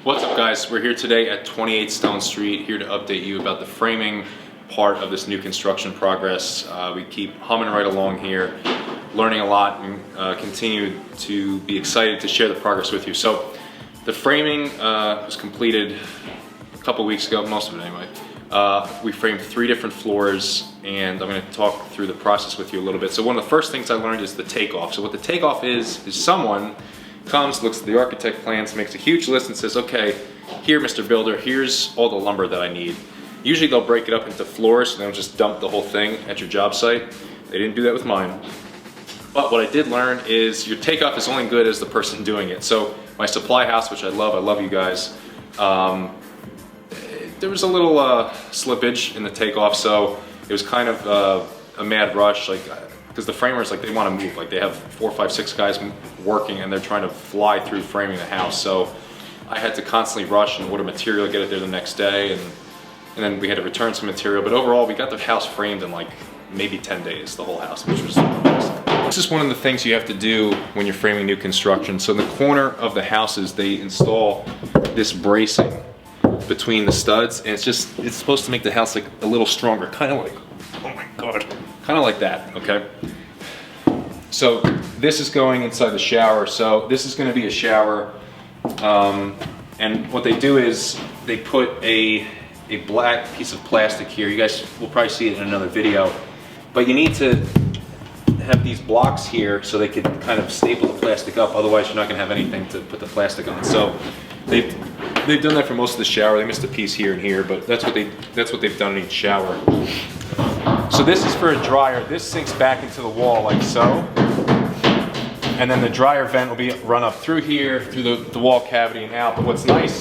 What's up, guys? We're here today at 28 Stone Street, here to update you about the framing part of this new construction progress. We keep humming right along here, learning a lot, and continue to be excited to share the progress with you. So the framing was completed a couple weeks ago, most of it anyway. We framed 3 different floors, and I'm going to talk through the process with you a little bit. So one of the first things I learned is the takeoff. So what the takeoff is someone comes, looks at the architect plans, makes a huge list and says, okay, here, Mr. Builder, here's all the lumber that I need. Usually they'll break it up into floors and they'll just dump the whole thing at your job site. They didn't do that with mine. But what I did learn is your takeoff is only good as the person doing it. So my supply house, which I love you guys, there was a little slippage in the takeoff, so it was kind of a mad rush, because the framers, they want to move. They have 4, 5, 6 guys working, and they're trying to fly through framing the house. So I had to constantly rush and order material, get it there the next day, and then we had to return some material. But overall, we got the house framed in maybe 10 days, the whole house, which was awesome. This is one of the things you have to do when you're framing new construction. So in the corner of the houses, they install this bracing between the studs, and it's supposed to make the house a little stronger, kind of oh my god, kind of like that, okay? So this is going inside the shower. So this is going to be a shower, and what they do is they put a black piece of plastic here. You guys will probably see it in another video, but you need to have these blocks here so they could kind of staple the plastic up, otherwise you're not going to have anything to put the plastic on. So they've done that for most of the shower. They missed a piece here and here, but that's what they've done in each shower. So this is for a dryer. This sinks back into the wall like so, and then the dryer vent will be run up through here, through the wall cavity and out. But what's nice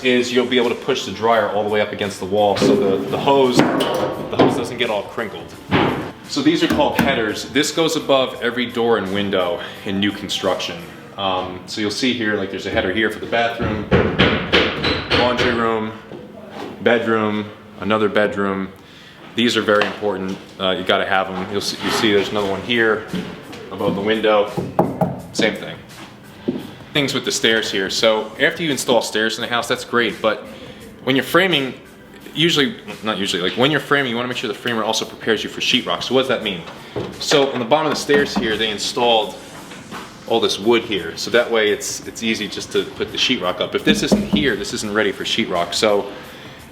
is you'll be able to push the dryer all the way up against the wall, so the hose doesn't get all crinkled. So these are called headers. This goes above every door and window in new construction. So you'll see here, there's a header here for the bathroom, laundry room, bedroom, another bedroom. These are very important. You got to have them. You see there's another one here above the window. Same thing. Things with the stairs here. So after you install stairs in the house, that's great. But when you're framing, when you're framing, you want to make sure the framer also prepares you for sheetrock. So what does that mean? So on the bottom of the stairs here, they installed all this wood here, so that way it's easy just to put the sheetrock up. If this isn't here, this isn't ready for sheetrock. So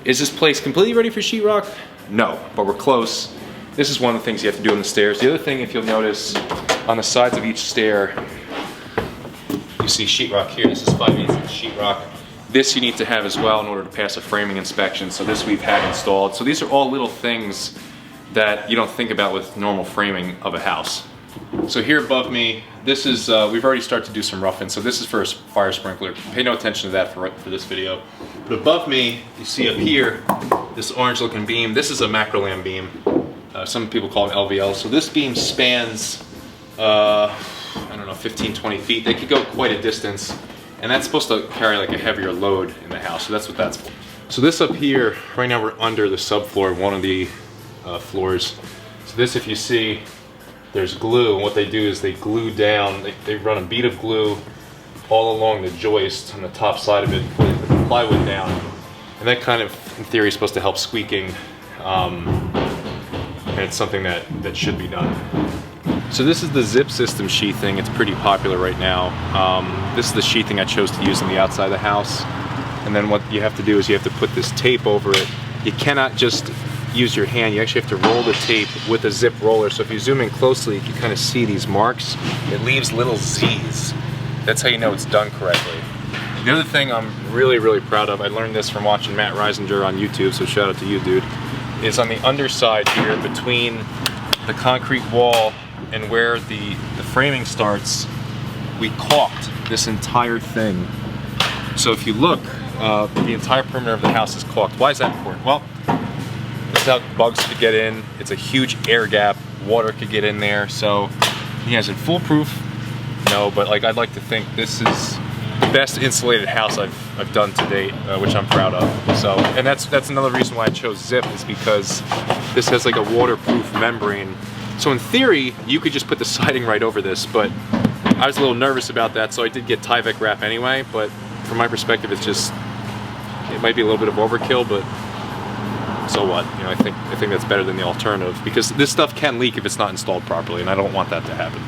is this place completely ready for sheetrock? No, but we're close. This is one of the things you have to do on the stairs. The other thing, if you'll notice, on the sides of each stair, you see sheetrock here. This is 5/8 inch sheetrock. This you need to have as well in order to pass a framing inspection. So this we've had installed. So these are all little things that you don't think about with normal framing of a house. So here above me, this is, we've already started to do some roughing. So this is for a fire sprinkler. Pay no attention to that for this video. But above me, you see up here, this orange looking beam. This is a macrolam beam. Some people call them LVL. So this beam spans, I don't know, 15, 20 feet. They could go quite a distance. And that's supposed to carry a heavier load in the house. So that's what that's for. So this up here, right now we're under the subfloor of one of the floors. So this, if you see, there's glue, and what they do is they glue down, they run a bead of glue all along the joist on the top side of it before they put the plywood down. And that kind of, in theory, is supposed to help squeaking, and it's something that should be done. So this is the zip system sheathing. It's pretty popular right now. This is the sheathing I chose to use on the outside of the house. And then what you have to do is you have to put this tape over it. You cannot just use your hand. You actually have to roll the tape with a zip roller. So if you zoom in closely, you can kind of see these marks. It leaves little Z's. That's how you know it's done correctly. The other thing I'm really proud of, I learned this from watching Matt Reisinger on YouTube, so shout out to you, dude, is on the underside here between the concrete wall and where the framing starts, we caulked this entire thing. So if you look, the entire perimeter of the house is caulked. Why is that important? Well, this is how bugs could get in. It's a huge air gap. Water could get in there. So, is it foolproof? No, but I'd like to think this is the best insulated house I've done to date, which I'm proud of. So, and that's another reason why I chose zip, is because this has a waterproof membrane. So in theory, you could just put the siding right over this, but I was a little nervous about that, so I did get Tyvek wrap anyway, but from my perspective, it's just, it might be a little bit of overkill, but so what? I think that's better than the alternative, because this stuff can leak if it's not installed properly, and I don't want that to happen.